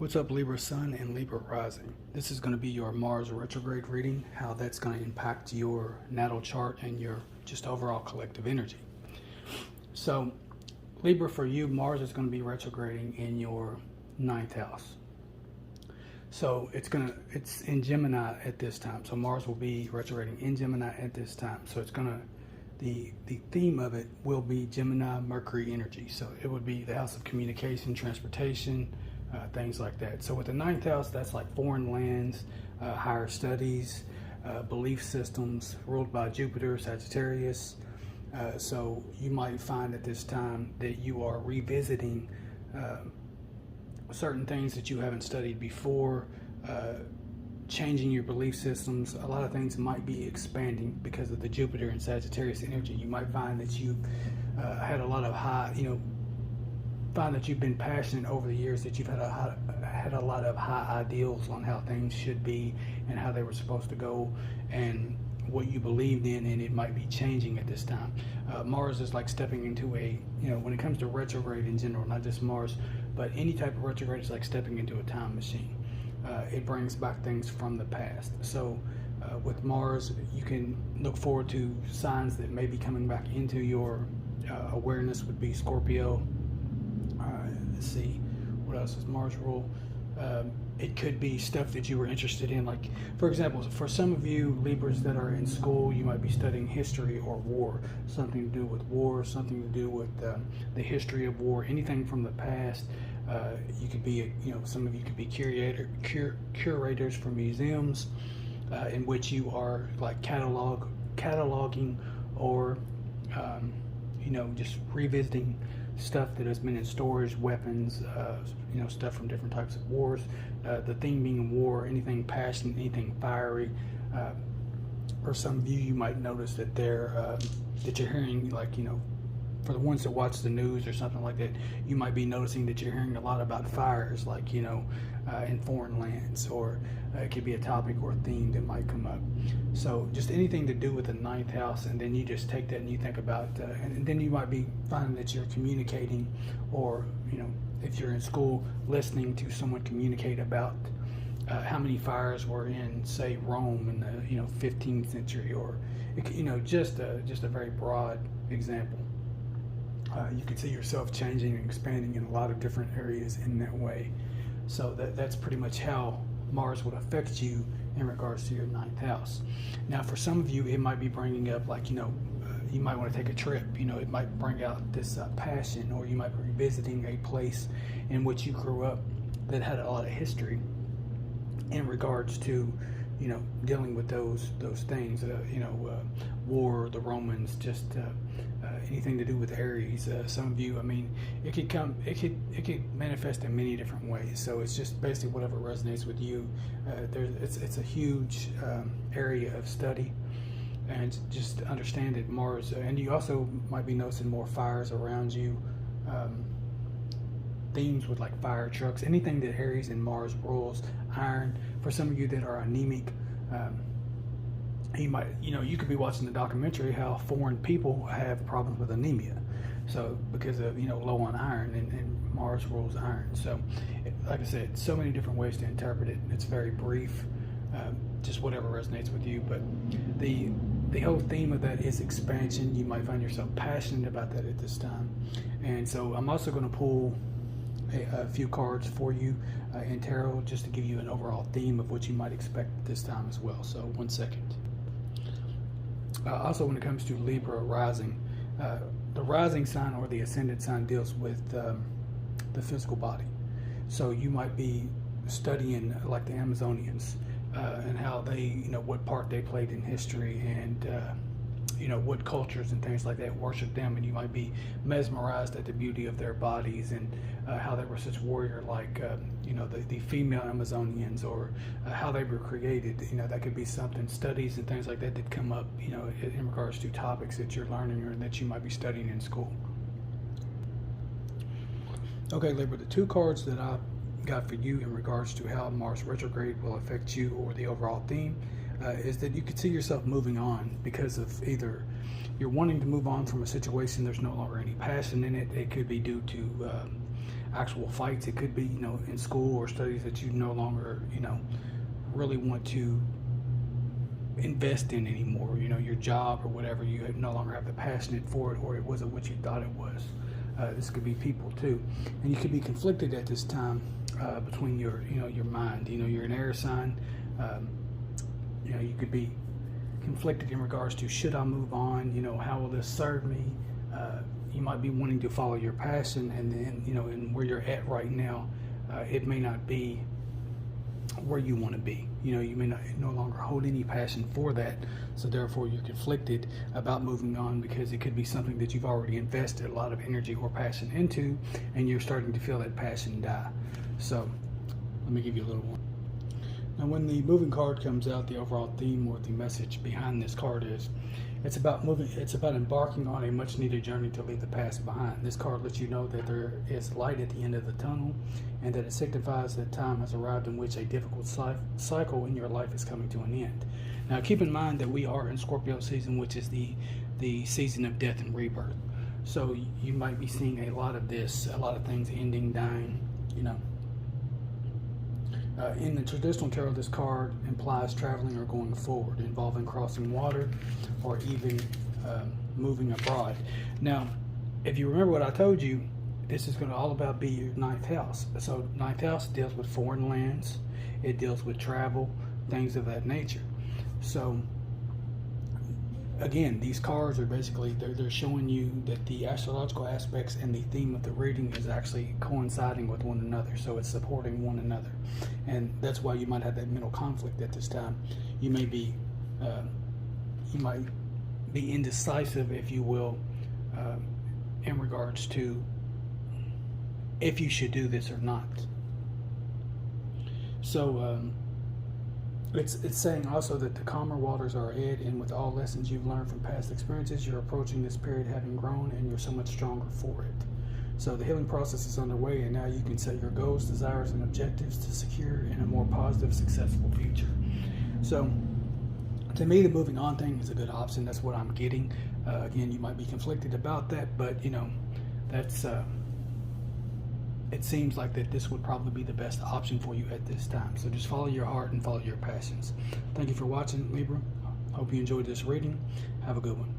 What's up, Libra Sun and Libra Rising? This is going to be your Mars retrograde reading, how that's going to impact your natal chart and your just overall collective energy. So, Libra, for you, Mars is going to be retrograding in your ninth house. So it's in Gemini at this time. So Mars will be retrograding in Gemini at this time. So the theme of it will be Gemini Mercury energy. So it would be the house of communication, transportation, things like that. So with the ninth house, that's like foreign lands, higher studies, belief systems, ruled by Jupiter, Sagittarius. So you might find at this time that you are revisiting certain things that you haven't studied before, changing your belief systems. A lot of things might be expanding because of the Jupiter and Sagittarius energy. You might find that you've had a lot of find that you've been passionate over the years, that you've had a lot of high ideals on how things should be and how they were supposed to go and what you believed in, and it might be changing at this time. Mars is like stepping into when it comes to retrograde in general, not just Mars, but any type of retrograde is like stepping into a time machine. It brings back things from the past. So with Mars, you can look forward to signs that may be coming back into your awareness. Would be Scorpio. Let's see, what else is Mars rule? It could be stuff that you were interested in. Like, for example, for some of you Libras that are in school, you might be studying history or war, something to do with war, something to do with the history of war, anything from the past. You could be, some of you could be curators for museums, in which you are like cataloging or, just revisiting stuff that has been in storage, weapons, stuff from different types of wars. The theme being war, anything passionate, anything fiery. For some of you, you might notice that that you're hearing, for the ones that watch the news or something like that, you might be noticing that you're hearing a lot about fires, in foreign lands, or it could be a topic or a theme that might come up. So just anything to do with the ninth house, and then you just take that and you think about, and then you might be finding that you're communicating, or if you're in school, listening to someone communicate about how many fires were in, say, Rome in the 15th century, or just a very broad example. You can see yourself changing and expanding in a lot of different areas in that way. So that's pretty much how Mars would affect you in regards to your ninth house. Now, for some of you, it might be bringing up, you might want to take a trip. It might bring out this passion, or you might be revisiting a place in which you grew up that had a lot of history in regards to, dealing with those things. War, the Romans, just anything to do with Aries. Some of you, it could manifest in many different ways. So it's just basically whatever resonates with you. It's a huge area of study, and just understand that Mars, and you also might be noticing more fires around you. Themes with like fire trucks, anything that Aries and Mars rules. Iron, for some of you that are anemic, you could be watching the documentary how foreign people have problems with anemia. So because of low on iron, and Mars rules iron. So like I said, so many different ways to interpret it. It's very brief, just whatever resonates with you. But the whole theme of that is expansion. You might find yourself passionate about that at this time. And so I'm also going to pull a few cards for you in tarot, just to give you an overall theme of what you might expect this time as well. So 1 second. Also, when it comes to Libra rising, the rising sign or the ascendant sign deals with the physical body. So you might be studying like the Amazonians, and how they, what part they played in history, and what cultures and things like that worship them, and you might be mesmerized at the beauty of their bodies, and how they were such warrior-like, the female Amazonians, or how they were created. That could be something, studies and things like that that come up, in regards to topics that you're learning or that you might be studying in school. Okay, Libra, the two cards that I got for you in regards to how Mars retrograde will affect you, or the overall theme, is that you could see yourself moving on because of either you're wanting to move on from a situation, there's no longer any passion in it. It could be due to actual fights. It could be, in school or studies that you no longer, really want to invest in anymore. Your job or whatever, you no longer have the passion for it, or it wasn't what you thought it was. This could be people too, and you could be conflicted at this time between your mind. You're an air sign. You could be conflicted in regards to, should I move on? How will this serve me? You might be wanting to follow your passion, and then and where you're at right now, it may not be where you want to be. You may no longer hold any passion for that, so therefore you're conflicted about moving on, because it could be something that you've already invested a lot of energy or passion into, and you're starting to feel that passion die. So let me give you a little one. Now, when the moving card comes out, the overall theme or the message behind this card is, it's about moving. It's about embarking on a much needed journey to leave the past behind. This card lets you know that there is light at the end of the tunnel, and that it signifies that time has arrived in which a difficult cycle in your life is coming to an end. Now, keep in mind that we are in Scorpio season, which is the season of death and rebirth. So you might be seeing a lot of this, a lot of things ending, dying, in the traditional tarot, this card implies traveling or going forward, involving crossing water or even moving abroad. Now, if you remember what I told you, this is going to all about be your ninth house. So ninth house deals with foreign lands. It deals with travel, things of that nature. So again, these cards are basically, they're showing you that the astrological aspects and the theme of the reading is actually coinciding with one another. So it's supporting one another. And that's why you might have that mental conflict at this time. You might be indecisive, if you will, in regards to if you should do this or not. So it's saying also that the calmer waters are ahead, and with all lessons you've learned from past experiences, you're approaching this period having grown, and you're so much stronger for it. So the healing process is underway, and now you can set your goals, desires, and objectives to secure in a more positive, successful future. So to me, the moving on thing is a good option. That's what I'm getting. Again, you might be conflicted about that, but that's it seems like that this would probably be the best option for you at this time. So just follow your heart and follow your passions. Thank you for watching, Libra. Hope you enjoyed this reading. Have a good one.